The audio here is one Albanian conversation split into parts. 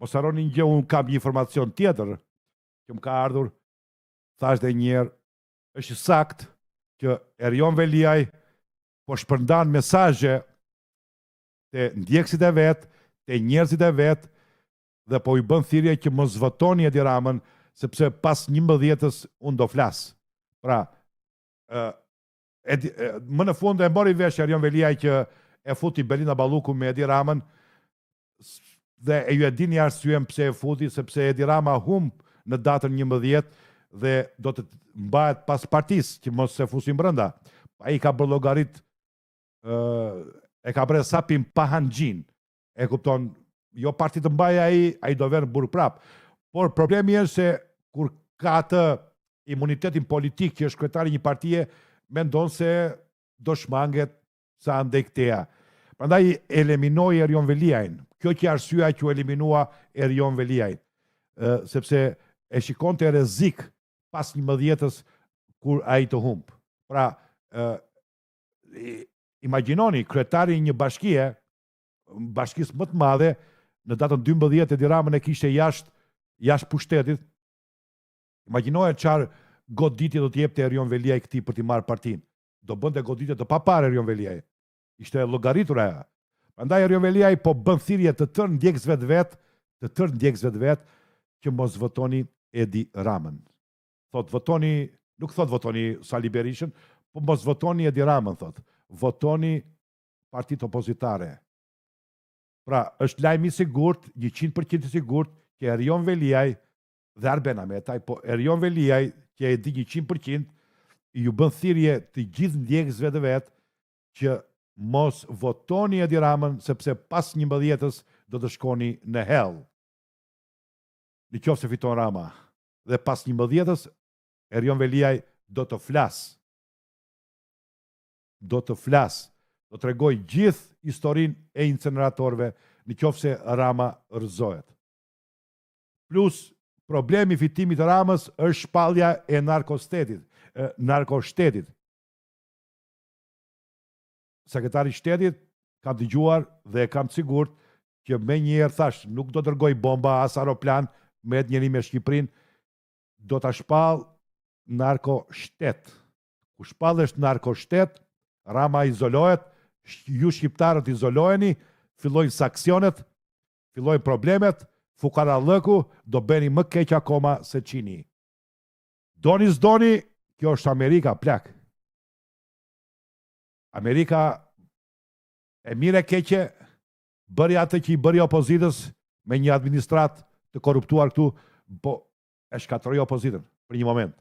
Mos harroni një gjë, unë kam një informacion tjetër që më ka ardhur, thash dhe njerë, është sakt që Erion Veliaj po shpërndan mesazhe te ndjekësit e vet, te njerëzit e vet, dhe po i bën thirrje që mos votoni Edi Ramën, sepse pas 11-s unë do flas. Pra, më në fund e mori vesh Erion Veliaj që e futi Belinda Balluku me Edi Ramën, dhe ju e dini arsyen pse e futi, sepse Edi Rama humb në datën 11 dhe do të mbahet pas partisë që mos se fusin brenda. Ai ka bërë llogarit, e ka bërë sapin pahanxhin. E kupton, jo parti të mbaj ai do vjen burg prap. Por problemi është se kur ka atë imunitetin politik që është kryetari një partie, mendon se do shmanget sa andej këteja. Prandaj eliminoi Erion Veliajn. Kjo që arsyeja që u eliminua Erion Veliajn, sepse e shikonte rrezik pas 11-s kur ai të humb. Pra, imagjinoni kryetari një bashkie, bashkisë më të madhe, në datën 12 Edi Ramën e kishte jashtë pushtetit. Imagjinoje çfarë goditje do të jepte Erion Veliaj këtij për t'i marrë partinë. Do bënte goditje të paparë Erion Veliaj. Ishte llogaritur ajo. Prandaj Erion Veliaj po bën thirrje të tërë ndjekësve të vet, që mos votoni Edi Ramën. Nuk thot votoni Sali Berishën, po mos votoni Edi Ramën, thot. Votoni partitë opozitare. Pra, është lajm i sigurt, 100% i sigurt, që Erion Veliaj dhe Arben Ahmetaj, po Erion Veliaj, që e di 100%, ju bën thirrje të gjithë ndjekësve të vet që mos votoni Edi Ramën, sepse pas 11-s do të shkoni në hell. Në qoftë se fiton Rama. Dhe pas 11-s, Erion Veliaj do të flas. Do të tregoj gjithë historinë e inceneratorëve, në qoftë se Rama rrëzohet. Plus, problemi i fitimit të Ramës është shpallja e narkoshtetit. Sekretari i shtetit ka dëgjuar dhe kam të sigurt që me njëherë thash, nuk do dërgoj bomba as aeroplan me njëri me Shqipërinë, do ta shpall narkoshtet. Ku shpallesh narkoshtet, Rama izolohet, ju shqiptarët izoloheni, fillojnë saksionet, fillojnë problemet, fukarallëku do bëni më keq akoma se Çini. Doni s'doni, kjo është Amerika plak. Amerika e mire keqe bëri atë që i bëri opozitës me një administrat të korruptuar këtu, po e shkatërroi opozitën për një moment.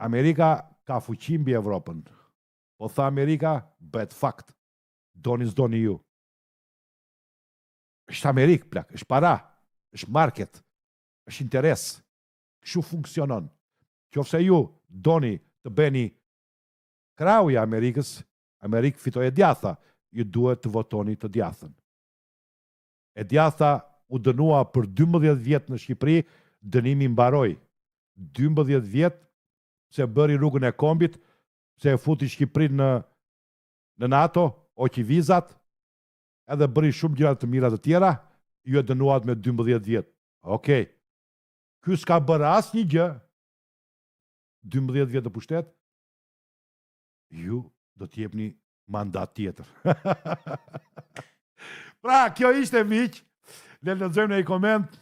Amerika ka fuqi mbi Evropën. Po tha Amerika, bëhet fakt. Doni s'doni ju. Është Amerikë plak, është para, është market, është interes. Kështu funksionon. Qofse ju doni të bëni krau i Amerikës, Amerikë fitoi e djatha, ju duhet të votoni të djathën. E djatha u dënua për 12 vjet në Shqipëri, dënimi mbaroi. 12 vjet se bëri rrugën e kombit, se e futi Shqipërinë në NATO, oqi vizat, edhe bëri shumë gjëra të mira të tjera, ju e dënuat me 12 vjet. Okej. Ky s'ka bërë asnjë gjë, 12 vjet të pushtet, ju do t'jepni mandat tjetër. Pra, kjo ishte miq. Le të lexojmë në koment.